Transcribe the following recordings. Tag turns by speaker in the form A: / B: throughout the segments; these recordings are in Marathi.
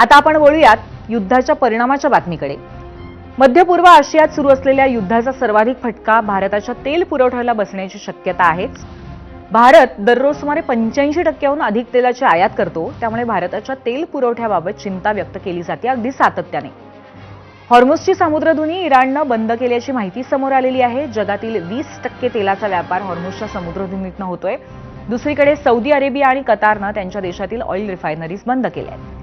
A: आता आपण वळूयात युद्धाच्या परिणामाच्या बातमीकडे. मध्य पूर्व आशियात सुरू असलेल्या युद्धाचा सर्वाधिक फटका भारताच्या तेल पुरवठ्याला बसण्याची शक्यता आहे. भारत दररोज सुमारे 85% अधिक तेलाची आयात करतो. त्यामुळे भारताच्या तेल पुरवठ्याबाबत चिंता व्यक्त केली जाते अगदी सातत्याने. हॉर्मुझची समुद्रधुनी इराणनं बंद केल्याची माहिती समोर आलेली आहे. जगातील 20% तेलाचा व्यापार हॉर्मुझच्या समुद्रधुनीतनं होतोय. दुसरीकडे सौदी अरेबिया आणि कतारनं त्यांच्या देशातील ऑइल रिफायनरीज बंद केल्या आहेत.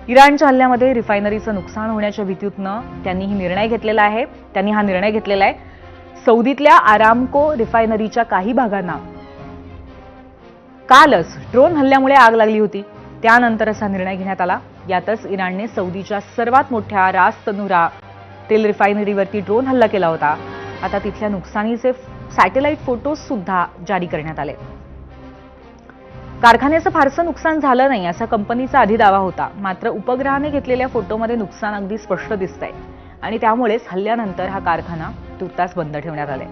A: इराणच्या हल्ल्यामध्ये रिफायनरीचं नुकसान होण्याच्या भीतीतनं त्यांनी हा निर्णय घेतलेला आहे. सौदीतल्या आरामको रिफायनरीच्या काही भागांना कालच ड्रोन हल्ल्यामुळे आग लागली होती. त्यानंतर असा निर्णय घेण्यात आला. यातच इराणने सौदीच्या सर्वात मोठ्या रास तनुरा तेल रिफायनरीवरती ड्रोन हल्ला केला होता. आता तिथल्या नुकसानीचे सॅटेलाइट फोटोज सुद्धा जारी करण्यात आले. कारखान्याचं फारसं नुकसान झालं नाही असा कंपनीचा आधी दावा होता. मात्र उपग्रहाने घेतलेल्या फोटोमध्ये नुकसान अगदी स्पष्ट दिसतंय आणि त्यामुळेच हल्ल्यानंतर हा कारखाना तुर्तास बंद ठेवण्यात आलाय.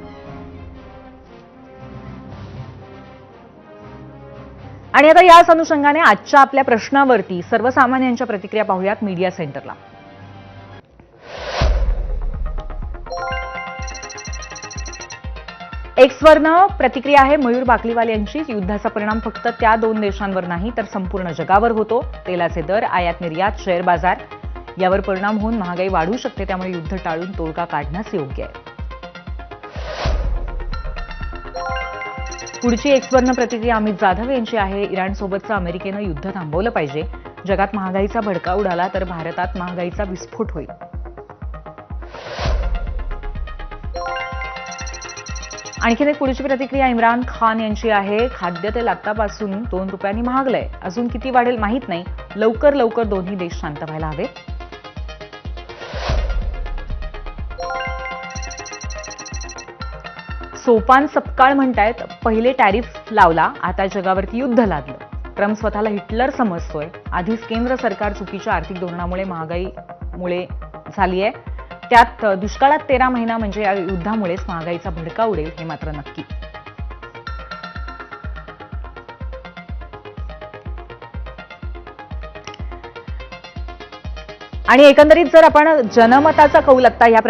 A: आणि आता याच अनुषंगाने आजच्या आपल्या प्रश्नावरती सर्वसामान्यांच्या प्रतिक्रिया पाहूयात मीडिया सेंटरला. एक्सवरनं प्रतिक्रिया आहे मयूर बाकलीवाल यांची. युद्धाचा परिणाम फक्त त्या 2 देशांवर नाही तर संपूर्ण जगावर होतो. तेलाचे दर, आयात निर्यात, शेअर बाजार यावर परिणाम होऊन महागाई वाढू शकते. त्यामुळे युद्ध टाळून तोडगा काढणंच योग्य आहे. पुढची एक्सवरनं प्रतिक्रिया अमित जाधव यांची आहे. इराणसोबतचं अमेरिकेनं युद्ध थांबवलं पाहिजे. जगात महागाईचा भडका उडाला तर भारतात महागाईचा विस्फोट होईल. आणखीन एक पुढची प्रतिक्रिया इम्रान खान यांची आहे. खाद्यतेल आतापासून 2 रुपयांनी महागलंय. अजून किती वाढेल माहीत नाही. लवकर दोन्ही देश शांत व्हायला हवे. सोपान सपकाळ म्हणतायत पहिले टॅरिफ लावला, आता जगावरती युद्ध लादलं. ट्रम्प स्वतःला हिटलर समजतोय. आधीच केंद्र सरकार चुकीच्या आर्थिक धोरणामुळे महागाईमुळे झाली आहे. त्यात दुष्काळात 13 महिना म्हणजे या युद्धामुळेच महागाईचा भडका उडेल हे मात्र नक्की. आणि एकंदरीत जर आपण जनमताचा कौल आता या